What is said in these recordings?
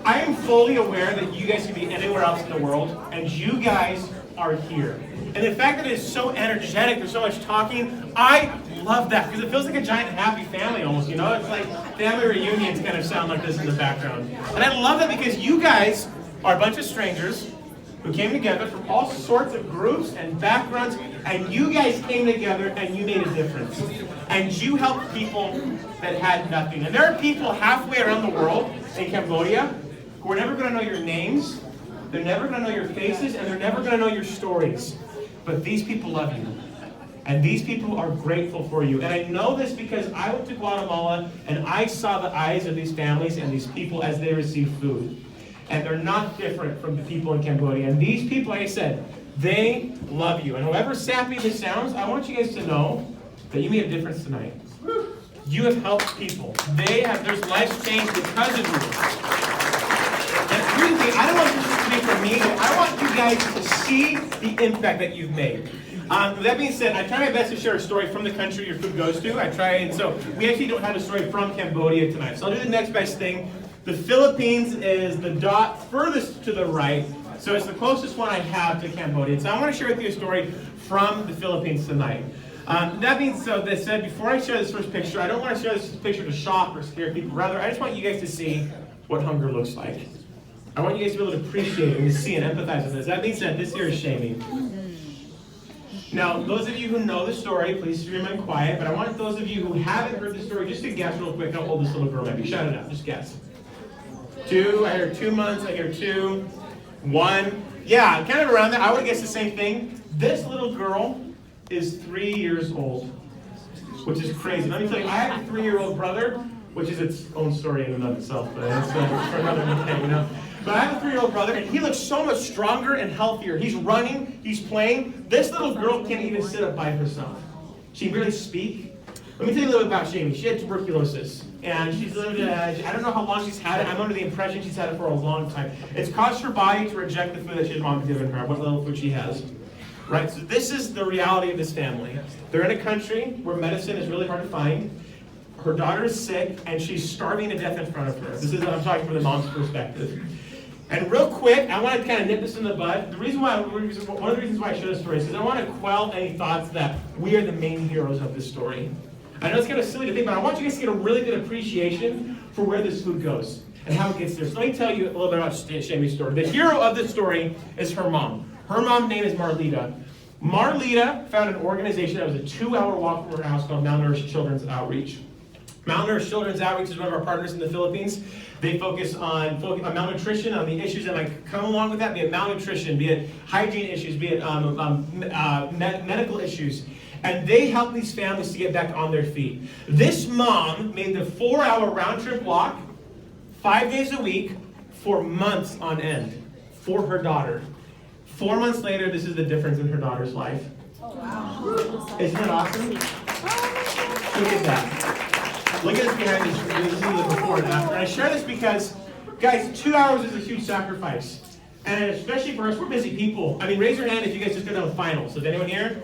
I am fully aware that you guys could be anywhere else in the world, and you guys are here. And the fact that it is so energetic, there's so much talking, I love that, because it feels like a giant happy family almost, you know? It's like family reunions kind of sound like this in the background. And I love that because you guys are a bunch of strangers who came together from all sorts of groups and backgrounds, and you guys came together and you made a difference. And you helped people that had nothing. And there are people halfway around the world in Cambodia who are never going to know your names, they're never going to know your faces, and they're never going to know your stories. But these people love you. And these people are grateful for you. And I know this because I went to Guatemala and I saw the eyes of these families and these people as they receive food. And they're not different from the people in Cambodia. And these people, like I said, they love you. And however sappy this sounds, I want you guys to know that you made a difference tonight. You have helped people. There's lives changed because of you. And here's the thing, I don't want this to be for me, but I want you guys to see the impact that you've made. With that being said, I try my best to share a story from the country your food goes to. And so we actually don't have a story from Cambodia tonight. So I'll do the next best thing. The Philippines is the dot furthest to the right, so it's the closest one I have to Cambodia. So I want to share with you a story from the Philippines tonight. That being said, before I share this first picture, I don't want to share this picture to shock or scare people. Rather, I just want you guys to see what hunger looks like. I want you guys to be able to appreciate it and to see and empathize with this. That being said, this here is shaming. Now, those of you who know the story, please remain quiet, but I want those of you who haven't heard the story just to guess real quick how old this little girl might be. Shout it out, just guess. 2, I hear 2 months, I hear 2, 1. Yeah, kind of around there. I would guess the same thing. This little girl is 3 years old, which is crazy. Let me tell you, I have a 3-year-old brother, which is its own story in and of itself, but that's for another day, you know. But I have a 3-year-old brother, and he looks so much stronger and healthier. He's running, he's playing. This little girl can't even sit up by herself. She can barely speak. Let me tell you a little bit about Shamie. She had tuberculosis, and she's lived, I don't know how long she's had it. I'm under the impression she's had it for a long time. It's caused her body to reject the food that she's mom given her, what little food she has. Right, so this is the reality of this family. They're in a country where medicine is really hard to find. Her daughter is sick, and she's starving to death in front of her. This is, I'm talking from the mom's perspective. And real quick, I want to kind of nip this in the bud. One of the reasons why I share this story is because I want to quell any thoughts that we are the main heroes of this story. I know it's kind of silly to think, but I want you guys to get a really good appreciation for where this food goes and how it gets there. So let me tell you a little bit about Shamie's story. The hero of this story is her mom. Her mom's name is Marlita. Marlita found an organization that was a 2-hour walk from her house called Malnourished Children's Outreach. Malnourished Children's Outreach is one of our partners in the Philippines. They focus on malnutrition, on the issues that might come along with that, be it malnutrition, be it hygiene issues, be it medical issues. And they help these families to get back on their feet. This mom made the 4-hour round-trip walk 5 days a week for months on end for her daughter. 4 months later, this is the difference in her daughter's life. Oh, wow. Isn't that awesome? Look at that. Look at this behind me. You can see the before and after. And I share this because, guys, 2 hours is a huge sacrifice. And especially for us, we're busy people. I mean, raise your hand if you guys just got to finals. Is anyone here?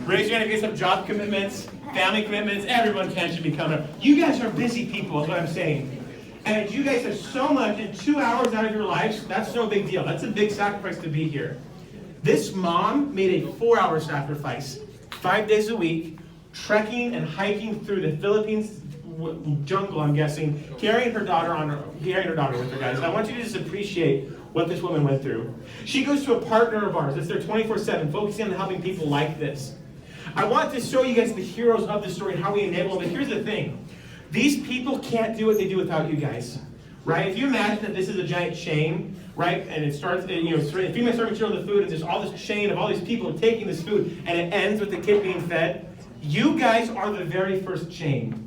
Raise your hand if you guys have job commitments, family commitments. Everyone should be coming up. You guys are busy people, is what I'm saying. And you guys have so much in 2 hours out of your lives, that's no big deal. That's a big sacrifice to be here. This mom made a 4-hour sacrifice, 5 days a week, trekking and hiking through the Philippines jungle, I'm guessing, carrying her daughter with her, guys. I want you to just appreciate what this woman went through. She goes to a partner of ours that's there 24/7, focusing on helping people like this. I want to show you guys the heroes of the story and how we enable them. But here's the thing. These people can't do what they do without you guys, right? If you imagine that this is a giant chain, right? And it starts, if you serving children the food, and there's all this chain of all these people taking this food, and it ends with the kid being fed, you guys are the very first chain.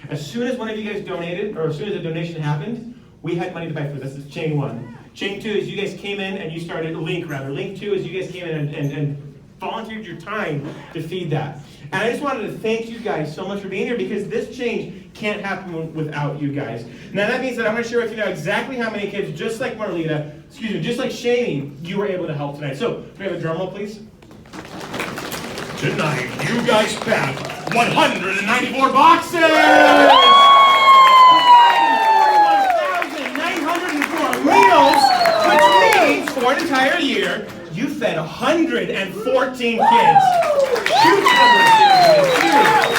As soon as one of you guys donated, or as soon as a donation happened, we had money to buy food. That's chain 1. Chain 2 is you guys came in and you started, Link 2 is you guys came in and volunteered your time to feed that. And I just wanted to thank you guys so much for being here, because this change can't happen without you guys. Now that means that I'm going to share with you now exactly how many kids, just like Marlita, just like Shamie, you were able to help tonight. So, can we have a drum roll, please? Tonight, you guys packed 194 boxes! 41,904 liters entire year, you fed 114 kids. Huge numbers here, guys.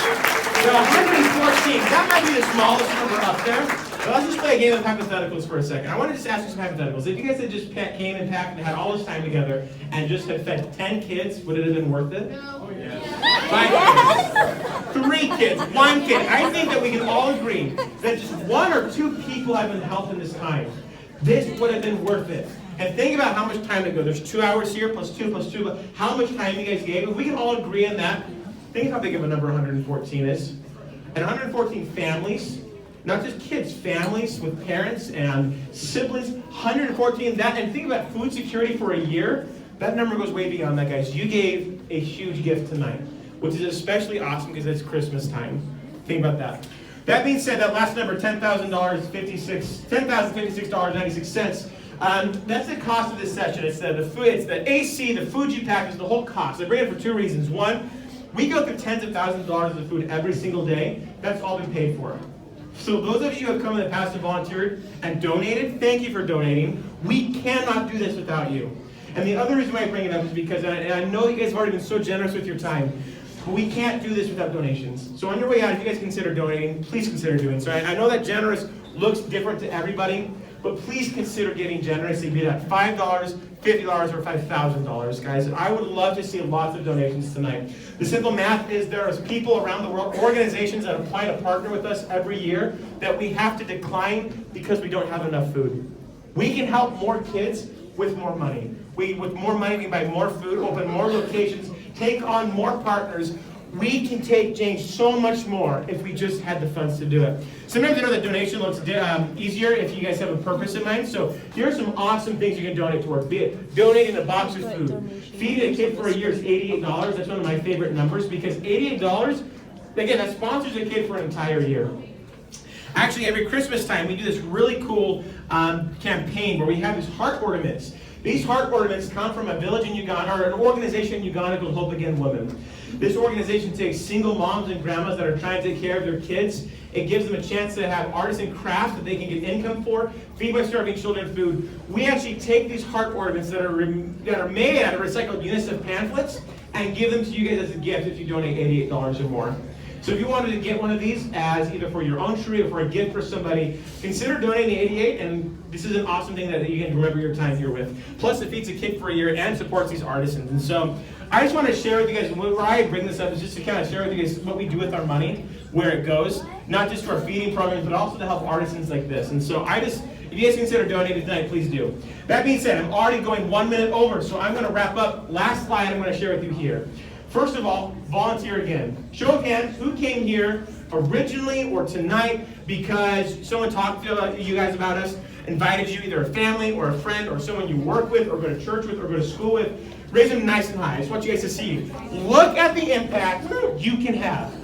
So 114, that might be the smallest number up there. But let's just play a game of hypotheticals for a second. I want to just ask you some hypotheticals. If you guys had just came and packed and had all this time together and just had fed 10 kids, would it have been worth it? No. Oh, yeah. 5 kids, 3 kids, 1 kid. I think that we can all agree that just 1 or 2 people have been helped in this time. This would have been worth it. And think about how much time to go. There's 2 hours here, plus 2, plus 2. But how much time you guys gave? If we can all agree on that, think how big of a number 114 is. And 114 families. Not just kids, families with parents and siblings, 114, that, and think about food security for a year. That number goes way beyond that, guys. You gave a huge gift tonight, which is especially awesome because it's Christmas time. Think about that. That being said, that last number, $10,056.96. That's the cost of this session. It's the food, it's the AC, the food you pack, it's the whole cost. I bring it for 2 reasons. One, we go through tens of thousands of dollars of food every single day. That's all been paid for. So those of you who have come in the past and volunteered and donated, thank you for donating. We cannot do this without you. And the other reason why I bring it up is because I know you guys have already been so generous with your time, but we can't do this without donations. So on your way out, if you guys consider donating, please consider doing so. I know that generous looks different to everybody, but please consider getting generously, be that $5, $50, or $5,000, guys. I would love to see lots of donations tonight. The simple math is there are people around the world, organizations that apply to partner with us every year that we have to decline because we don't have enough food. We can help more kids with more money. With more money, we can buy more food, open more locations, take on more partners. We can change so much more if we just had the funds to do it. Sometimes I know that donation looks easier if you guys have a purpose in mind. So here are some awesome things you can donate towards. Be it donating a box of food. Feeding a kid for a year is $88. That's one of my favorite numbers because $88, again, that sponsors a kid for an entire year. Actually, every Christmas time, we do this really cool campaign where we have these heart ornaments. These heart ornaments come from a village in Uganda, or an organization in Uganda called Hope Again Women. This organization takes single moms and grandmas that are trying to take care of their kids. It gives them a chance to have artisan crafts that they can get income for, feed by starving children food. We actually take these heart ornaments that are made out of recycled UNICEF pamphlets and give them to you guys as a gift if you donate $88 or more. So if you wanted to get one of these as either for your own tree or for a gift for somebody, consider donating the $88, and this is an awesome thing that you can remember your time here with. Plus it feeds a kid for a year and supports these artisans. And so I just want to share with you guys, where I bring this up is just to kind of share with you guys what we do with our money, where it goes, not just for our feeding programs, but also to help artisans like this. And so if you guys consider donating tonight, please do. That being said, I'm already going 1 minute over, so I'm going to wrap up. Last slide I'm going to share with you here. First of all, volunteer again. Show of hands, who came here originally or tonight because someone talked to you guys about us, invited you, either a family or a friend or someone you work with or go to church with or go to school with. Raise them nice and high. I just want you guys to see. Look at the impact you can have.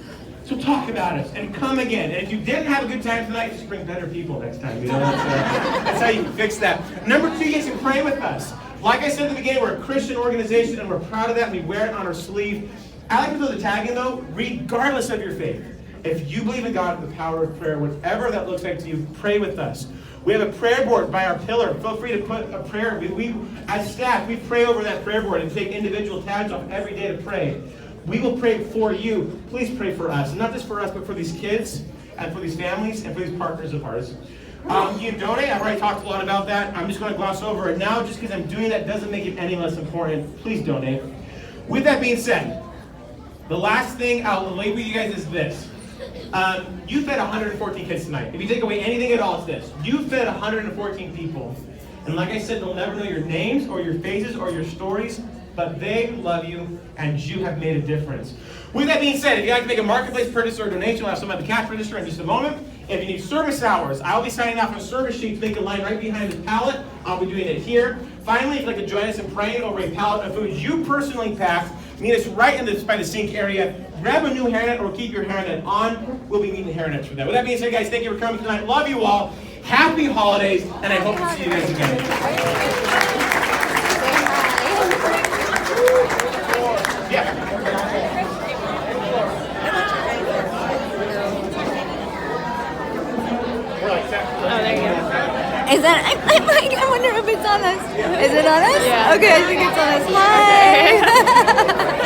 So talk about us and come again. And if you didn't have a good time tonight, just bring better people next time. You know, that's how you can fix that. Number 2, you guys can pray with us. Like I said at the beginning, we're a Christian organization and we're proud of that and we wear it on our sleeve. I like to throw the tag in though, regardless of your faith. If you believe in God and the power of prayer, whatever that looks like to you, pray with us. We have a prayer board by our pillar. Feel free to put a prayer. We as staff, we pray over that prayer board and take individual tags off every day to pray. We will pray for you. Please pray for us. And not just for us, but for these kids and for these families and for these partners of ours. You can donate. I've already talked a lot about that. I'm just going to gloss over it now. Just because I'm doing that doesn't make it any less important. Please donate. With that being said, the last thing I'll leave with you guys is this. You fed 114 kids tonight. If you take away anything at all, it's this. You fed 114 people. And like I said, they'll never know your names or your faces or your stories, but they love you and you have made a difference. With that being said, if you'd like to make a marketplace purchase or a donation, we'll have someone at the cash register in just a moment. If you need service hours, I'll be signing off on a service sheet to make a line right behind the pallet. I'll be doing it here. Finally, if you'd like to join us in praying over a pallet of food you personally packed, meet us right by the sink area. Grab a new hairnet or keep your hairnet on. We'll be needing hairnets for that. With that being said, guys, thank you for coming tonight. Love you all. Happy holidays, and I hope to see you guys again. Yeah. We're like, oh, there you go. Is that? I wonder if it's on us. Is it on us? Yeah. Okay, I think it's on us. Hi.